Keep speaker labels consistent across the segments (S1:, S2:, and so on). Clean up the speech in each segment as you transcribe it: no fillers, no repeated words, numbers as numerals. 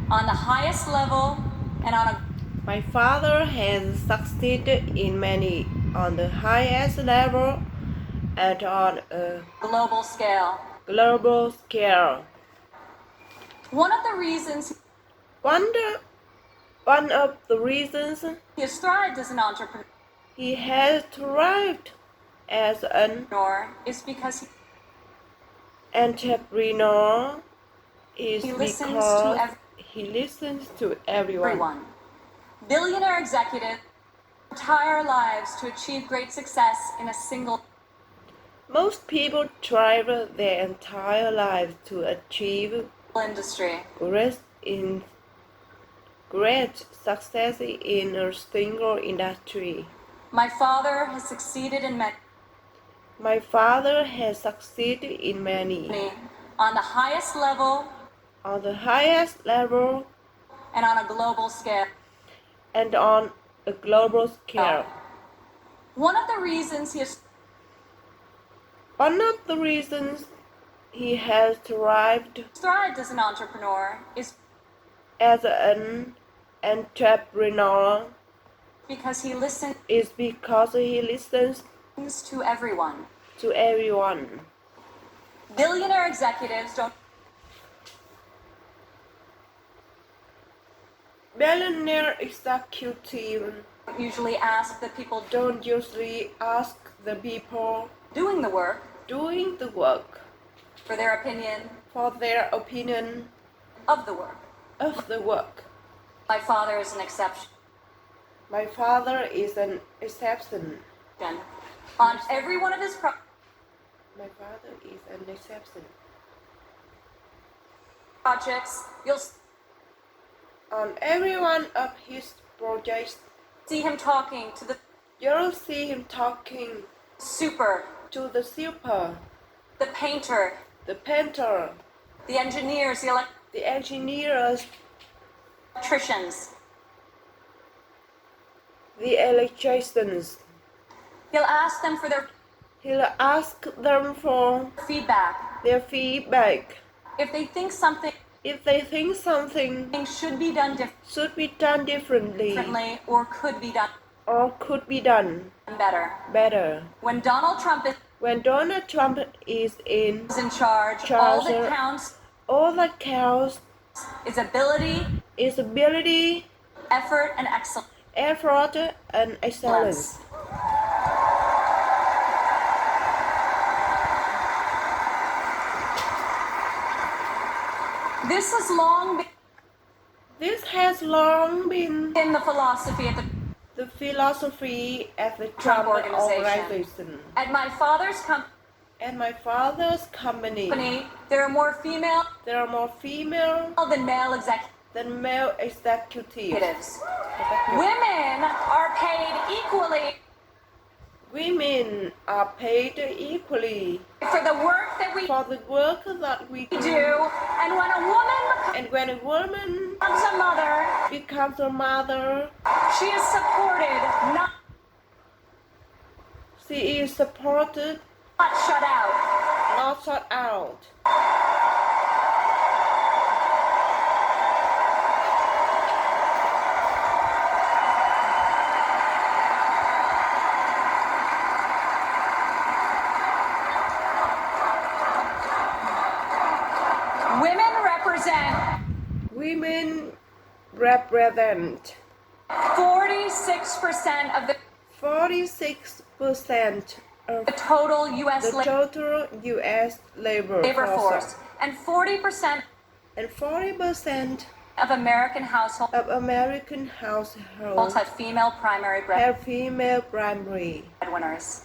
S1: on the highest level and on a
S2: My father has succeeded in many on the highest level and on a
S1: global scale.
S2: global scale.
S1: One of the reasons
S2: One of the reasons
S1: he has thrived as an entrepreneur
S2: he has thrived as an
S1: is because
S2: entrepreneur is
S1: he listens
S2: because
S1: to
S2: he listens to everyone.
S1: everyone. Billionaire executives entire lives to achieve great success in a single.
S2: Most people try their entire lives to achieve
S1: industry.
S2: Great success in a single industry.
S1: My father has succeeded in many.
S2: My father has succeeded in many.
S1: On the highest level.
S2: On the highest level.
S1: And on a global scale.
S2: And on a global scale.
S1: One of the reasons he has
S2: thrived
S1: as an entrepreneur is
S2: as an entrepreneur
S1: because he listens to everyone. Billionaire executives don't usually ask the people doing the work for their opinion of the work. My father is an exception. On every one of his projects, you'll
S2: on every one of his projects,
S1: see him talking to the super, the painter, the engineers, the electricians. He'll ask them for their feedback. If they think something should be done differently or could be done better. When Donald Trump is in charge, all that counts is ability, effort, and excellence. This has long been the philosophy at the Trump organization. At my father's company, there are more female than male executives. Women are paid equally for the work that we do, and when a woman becomes a mother, she is supported, not shut out. Women represent 46% of the total U.S. labor force, and 40% of American households have female primary breadwinners.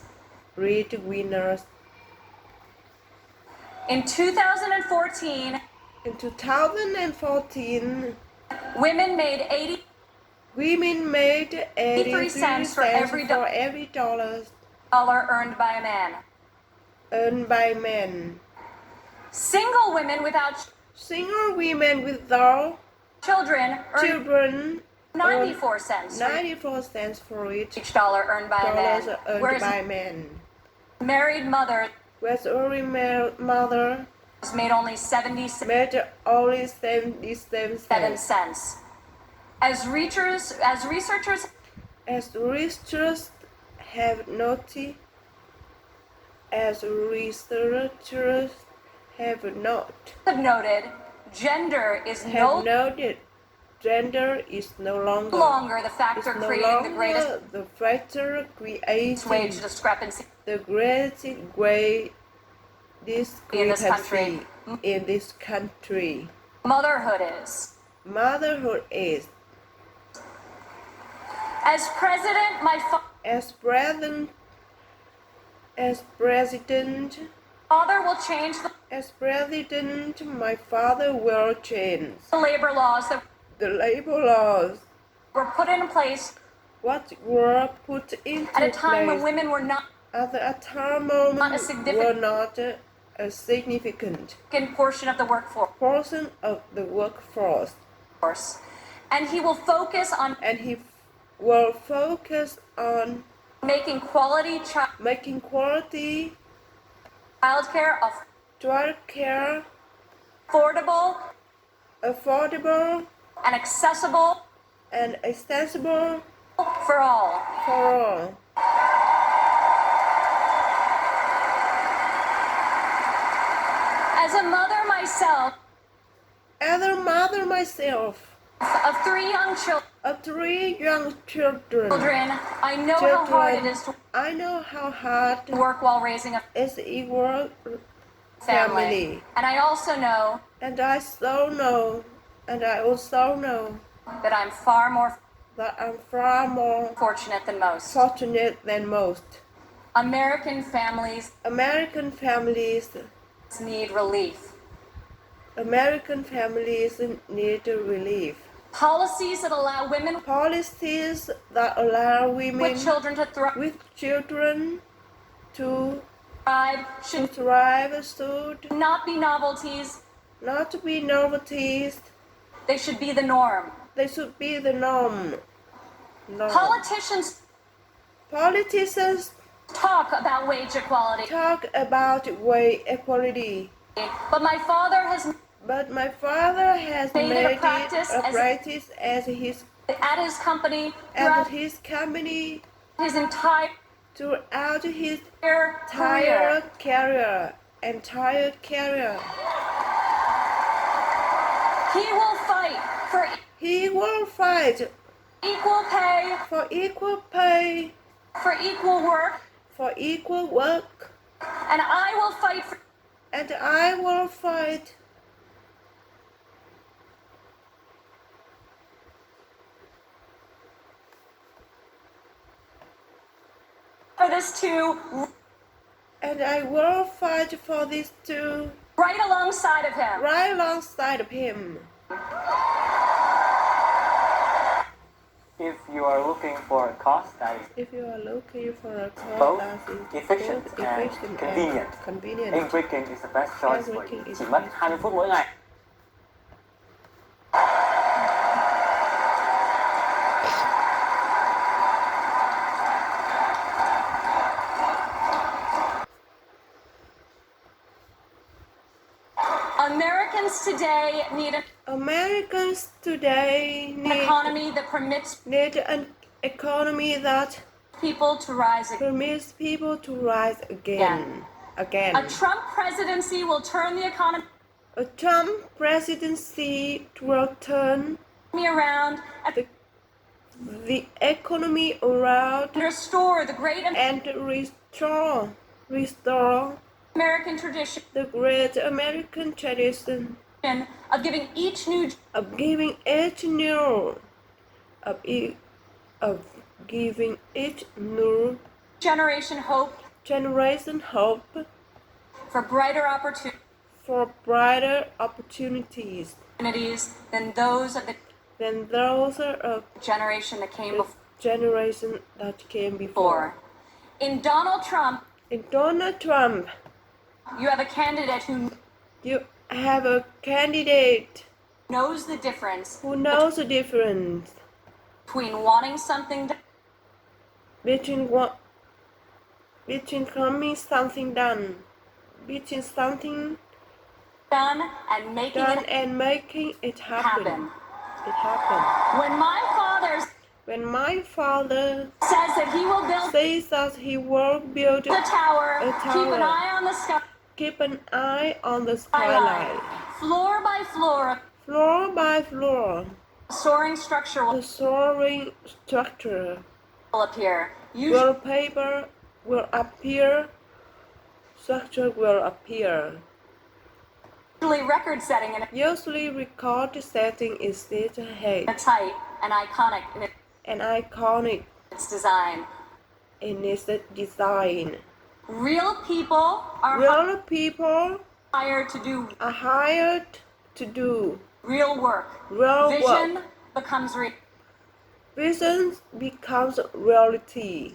S1: In 2014, women made 83 cents for every dollar earned by a man. Single women without children earn 94 cents for each dollar earned by a man. Whereas married mother made only 77
S2: made only 77 cents.
S1: cents. As researchers
S2: As researchers have noted, as researchers have
S1: have noted, gender is no
S2: gender is no
S1: longer the factor creating the greatest
S2: the factor creating
S1: wage discrepancy
S2: the greatest discrepancy in this country.
S1: Motherhood is. As president,
S2: as president,
S1: father will change
S2: as president, my father will change
S1: the labor laws that
S2: the labor laws
S1: were put in place
S2: what were put into
S1: at a time when
S2: place
S1: women were not
S2: at a time moment
S1: not a
S2: were not a significant
S1: portion of the workforce.
S2: portion of the workforce.
S1: And he will focus on making quality
S2: childcare
S1: affordable and accessible for all. As a mother myself of three young children, I know how hard it is to work while raising a family. And I also know that I'm far more fortunate than most. American families need relief. Policies that allow women with children to thrive should not be novelties. They should be the norm. Politicians talk about wage equality. But my father has made it a practice
S2: at his
S1: company
S2: throughout
S1: his entire
S2: career. He will fight
S1: equal pay, for equal work, and I will fight for this too.
S2: And I will fight for this too.
S1: Right alongside of him.
S3: If you are looking for a course that is both efficient and convenient, egg breaking is the best choice for you. Chỉ mất 20 phút mỗi ngày.
S1: Americans today need an economy that permits people to rise again. A Trump presidency will turn the economy around
S2: the economy around
S1: and restore American tradition,
S2: the great American tradition
S1: of giving each new generation hope for brighter opportunities than those of the generation that came before. In Donald Trump, you have a candidate who knows the difference between wanting something
S2: between
S1: done and
S2: making it happen. It happened.
S1: When my father
S2: says that he will build
S1: a tower,
S2: keep an eye on the sky. Keep an eye on the skyline.
S1: Floor by floor.
S2: Floor by floor.
S1: The soaring structure
S2: will
S1: appear.
S2: Wallpaper will appear. Structure will appear. Usually record setting is set height.
S1: It's height and iconic
S2: iconic
S1: its design.
S2: in its design.
S1: Real people are hired to do real work. Vision becomes
S2: Vision becomes reality.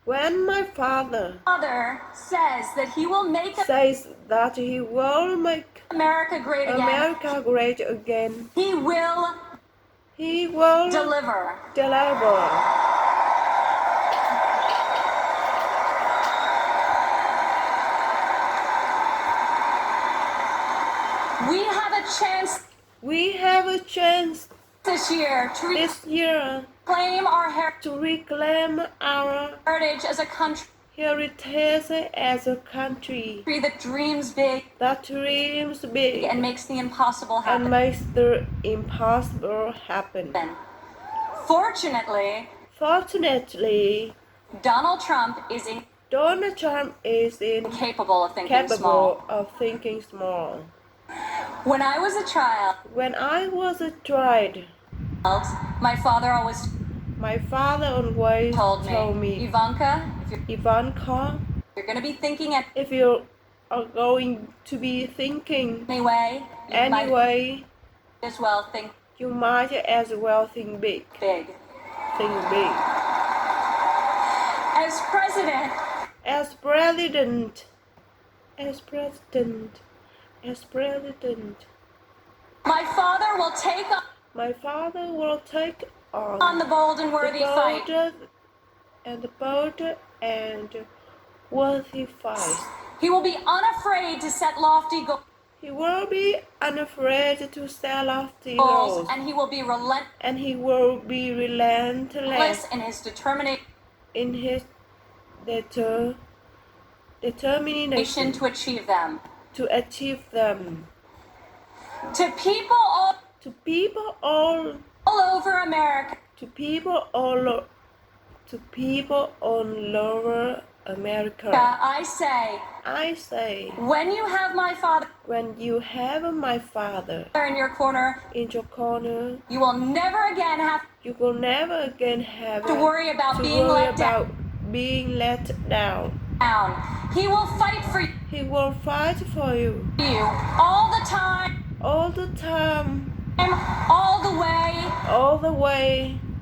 S2: When my father
S1: says that he will make America great
S2: again,
S1: he will deliver. We have a chance this year to reclaim our heritage as a country. That dreams big and makes the impossible happen. Fortunately, Donald Trump is incapable of thinking small. When I was a child, my father always told me, Ivanka, you're going to be thinking
S2: if you are going to be thinking
S1: anyway,
S2: you might as well think big. Think big.
S1: As president, my father will take on the bold and worthy fight. He will be unafraid to set lofty goals. And he will be relentless in his determination to achieve them. To people all over America. I say, when you have my father in your corner, you will never again have to worry about being let down. He will fight for you. All the time. All the way.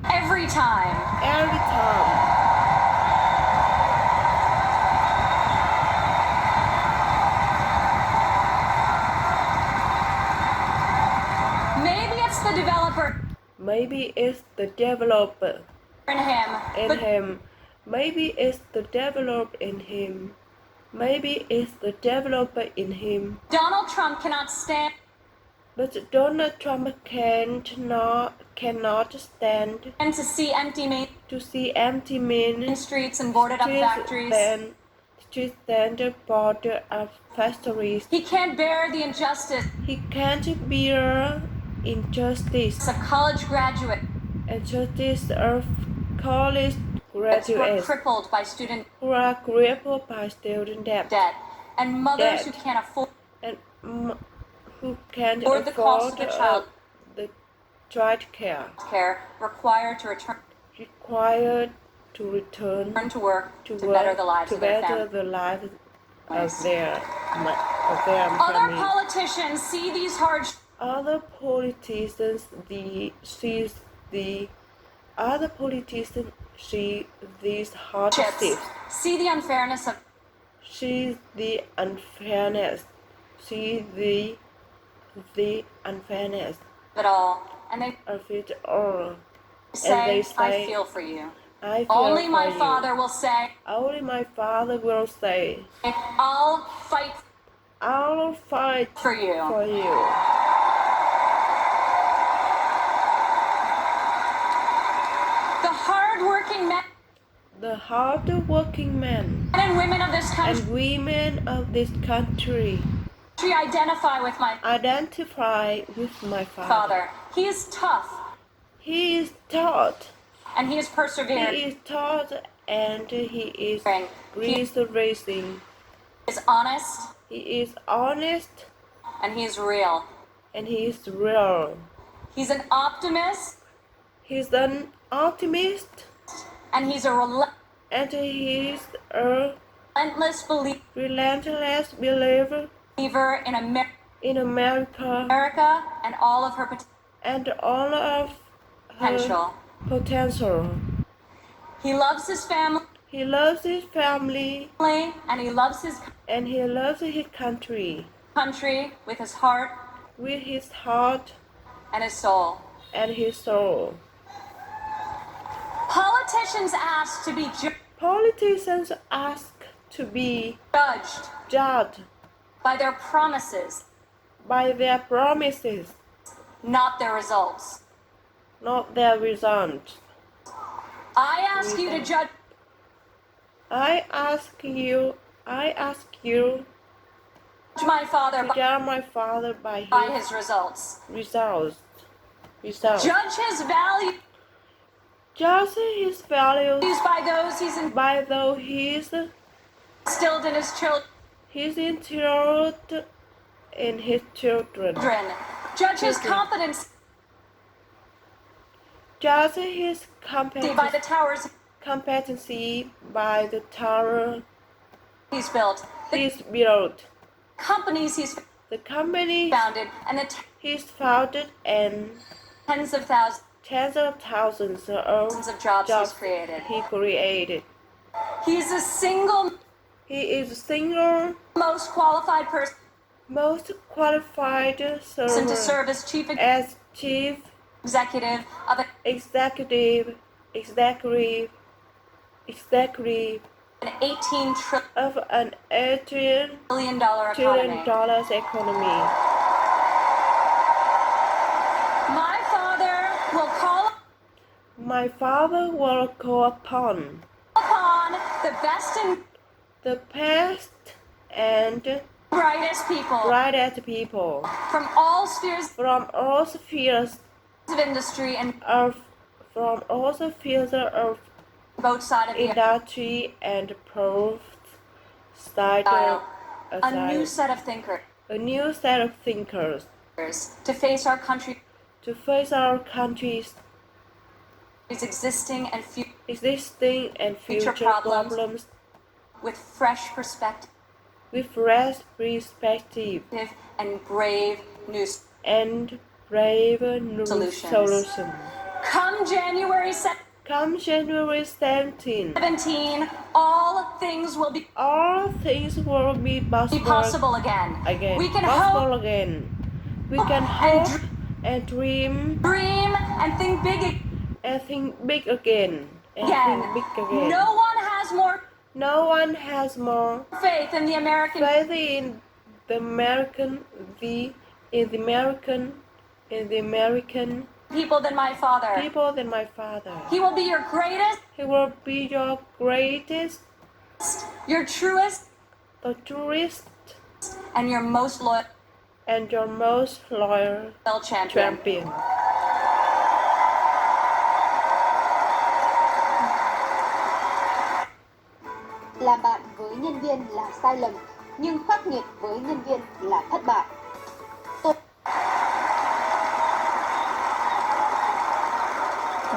S1: Every time. Maybe it's the developer in him.
S2: Maybe it's the developer in him.
S1: Donald Trump cannot stand.
S2: But Donald Trump cannot stand
S1: to see empty
S2: main
S1: streets and boarded up factories. He can't bear the injustice. As a college graduate. Who are crippled by student debt. And mothers who can't afford. Or the cost of the
S2: care
S1: required to return to work to better the lives of their families. Other politicians see these hardships.
S2: Other politicians see these hardships.
S1: See the unfairness of. Of it all, and they say, I feel for you.
S2: I fear
S1: Only
S2: for
S1: my
S2: you.
S1: father will say,
S2: Only my father will say,
S1: I'll fight
S2: for you.
S1: The hard-working men
S2: The hard-working men
S1: and women of this country
S2: and women of this country
S1: identify with my
S2: father.
S1: He is tough.
S2: He is taught.
S1: And he is persevering.
S2: He is taught and he is persevering.
S1: He is honest.
S2: He is honest.
S1: And he is real.
S2: And he is real.
S1: He's an optimist.
S2: He's an optimist.
S1: And he's a
S2: relentless believer in America
S1: and all of her
S2: potential.
S1: He loves his family.
S2: He loves his family.
S1: And he loves his
S2: country
S1: with his heart. And his soul. Politicians ask to be judged by their promises, not their results. I ask you to judge my father by his results. Judge his values by those he's instilled in his children. Judge his competence by the towers he's built. Companies he's founded, and
S2: he's founded, and
S1: tens of thousands of jobs he created. He is a single most qualified person to serve as chief executive of an $18 trillion economy. My father will call upon the best and brightest people from all spheres of industry and from all the fields of both sides of industry and both sides of a new set of thinkers to face our country's existing and future problems with fresh perspective and brave new solutions. Come January 17, all things will be possible again. We can hope and dream and think big again. No one has more faith in the American people than my father. He will be your greatest, your truest, and your most loyal champion.
S4: Làm bạn với nhân viên là sai lầm, nhưng khắc nghiệt với nhân viên là thất bại.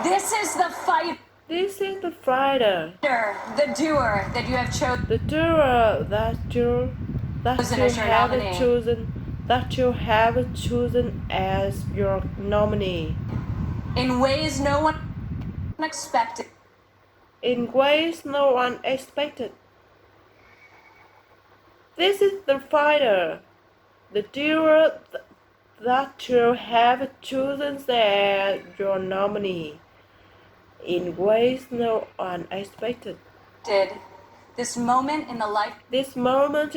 S1: This is the fighter, the doer that you have chosen.
S2: That you have chosen as your nominee.
S1: In ways no one expected.
S2: This is the fighter, the doer that you have chosen as your nominee. in ways no one expected.
S1: This moment in the life
S2: This moment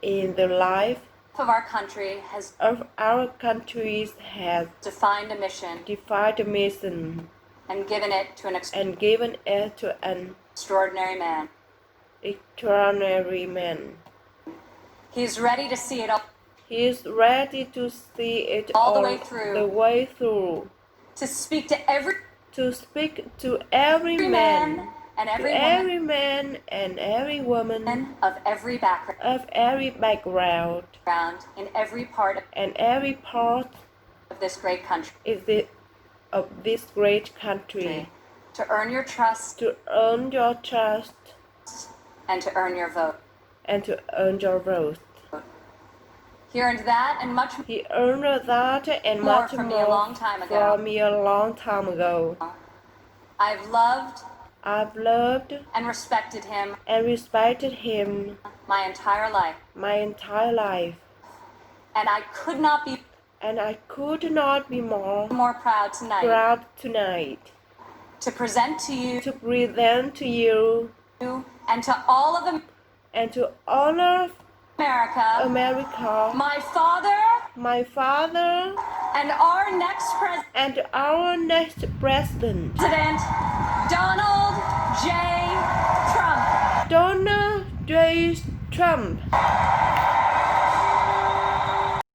S2: in the life
S1: of our country has defined a mission and given it to an extraordinary man. He's ready to see it all.
S2: He is ready to see it
S1: all
S2: the
S1: way
S2: way through.
S1: To speak to every
S2: man
S1: and every
S2: every man and every woman
S1: of every
S2: background
S1: in every part
S2: of
S1: this great country.
S2: Of this great country.
S1: To earn your trust. And to earn your vote. He earned that and much
S2: more
S1: from me a long time ago. I've loved and respected him my entire life. And I could not be more proud tonight to present to you and to all of America, my father, and our next president, Donald J. Trump.